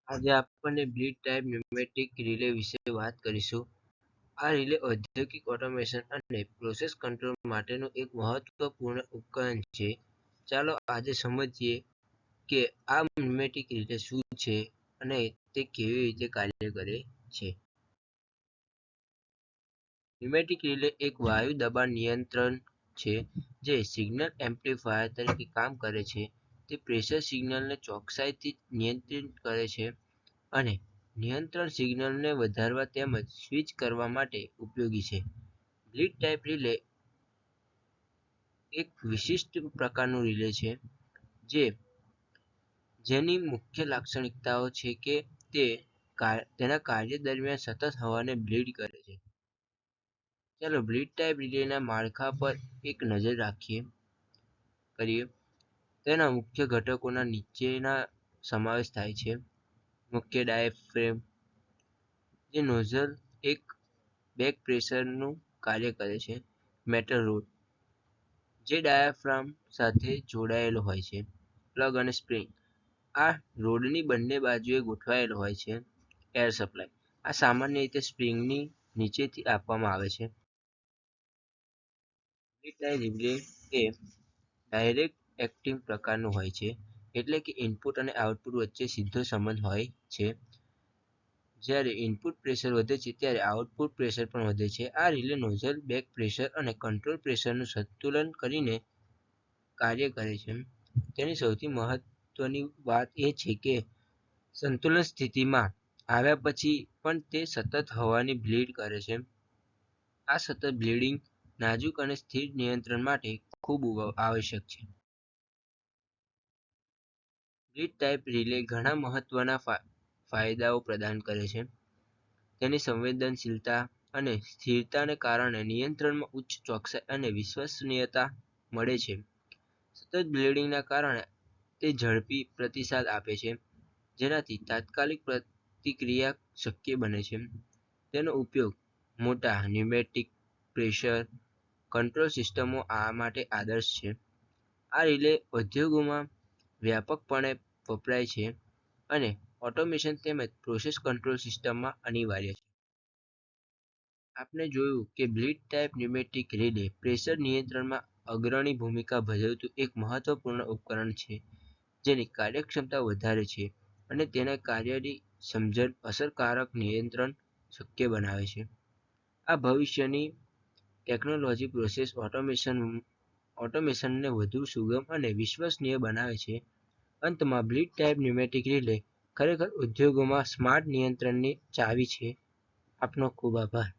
આજે આપણને bleed type pneumatic relay વિશે વાત કરીશું. આ રિલે ઔદ્યોગિક ઓટોમેશન અને પ્રોસેસ કંટ્રોલ માટેનું એક મહત્વપૂર્ણ ઉપકરણ છે. ચાલો આજે સમજીએ કે આ ન્યુમેટિક રિલે શું છે અને તે કેવી રીતે કાર્ય કરે છે. ન્યુમેટિક રિલે એક વાયુ દબાણ નિયંત્રણ છે જે સિગ્નલ એમ્પ્લીફાયર તરીકે કામ કરે છે. તે પ્રેશર સિગ્નલને ચોકસાઈથી નિયંત્રિત કરે છે અને નિયંત્રણ સિગ્નલને વધારવા તેમજ સ્વિચ કરવા માટે ઉપયોગી છે. બ્લીડ ટાઇપ રિલે એક વિશિષ્ટ પ્રકારનું રિલે છે જેની મુખ્ય લાક્ષણિકતાઓ છે કે તે તેના કાર્ય દરમિયાન સતત હવાને બ્લીડ કરે છે. ચાલો બ્લીડ ટાઇપ રિલેના માળખા પર એક નજર કરીએ. તેના મુખ્ય ઘટકોના નીચેના સમાવેશ થાય છે. મુખ્ય ડાયાફ્રેમ, જે નોઝલ એક બેક પ્રેશરનું કાર્ય કરે છે. મેટલ રોડ, જે ડાયાફ્રામ સાથે જોડાયેલો હોય છે. પ્લગ અને સ્પ્રિંગ, આ રોડની બંને બાજુએ ગોઠવાયેલો હોય છે. એર સપ્લાય, આ સામાન્ય રીતે સ્પ્રિંગની નીચેથી આપવામાં આવે છે. બ્લીડ ટાઇપ રિલે એ ડાયરેક્ટ એક્ટિવ પ્રકારનું હોય છે, એટલે કે ઇનપુટ અને આઉટપુટ વચ્ચે સીધો સંબંધ હોય છે. જ્યારે ઇનપુટ પ્રેશર વધે છે ત્યારે આઉટપુટ પ્રેશર પણ વધે છે. આ રિલે નોઝલ બેક પ્રેશર અને કંટ્રોલ પ્રેશરનું સંતુલન કરીને કાર્ય કરે છે. તેની સૌથી મહત્વની વાત એ છે કે સંતુલન સ્થિતિમાં આવ્યા પછી પણ તે સતત હવાની બ્લીડ કરે છે. આ સતત બ્લીડિંગ નાજુક અને સ્થિર નિયંત્રણ માટે ખૂબ આવશ્યક છે. બ્લીડ ટાઇપ રિલે ઘણા મહત્વના ફાયદાઓ પ્રદાન કરે છે. તેની સંવેદનશીલતા અને સ્થિરતાને કારણે નિયંત્રણમાં ઉચ્ચ ચોકસાઈ અને વિશ્વસનીયતા મળે છે. સતત બ્લીડિંગના કારણે તે ઝડપી પ્રતિસાદ આપે છે, જેનાથી તાત્કાલિક પ્રતિક્રિયા શક્ય બને છે. તેનો ઉપયોગ મોટા ન્યુમેટિક પ્રેશર કંટ્રોલ સિસ્ટમો માટે આદર્શ છે. આ રિલે ઉદ્યોગોમાં વ્યાપકપણે વપરાય છે અને ઓટોમેશન તેમજ પ્રોસેસ કંટ્રોલ સિસ્ટમમાં અનિવાર્ય છે. આપણે જોયું કે bleed type pneumatic relay pressure નિયંત્રણમાં અગ્રણી ભૂમિકા ભજવતું એક મહત્વપૂર્ણ ઉપકરણ છે, જેની કાર્યક્ષમતા વધારે છે અને તેના કાર્યની સમજણ અસરકારક નિયંત્રણ શક્ય બનાવે છે. આ ભવિષ્યની ટેકનોલોજી પ્રોસેસ ઓટોમેશનને વધુ સુગમ અને વિશ્વસનીય બનાવે છે. અંતમાં, બ્લીડ ટાઇપ ન્યુમેટિક રિલે ખરેખર ઉદ્યોગોમાં સ્માર્ટ નિયંત્રણની ચાવી છે. આપનો ખૂબ આભાર.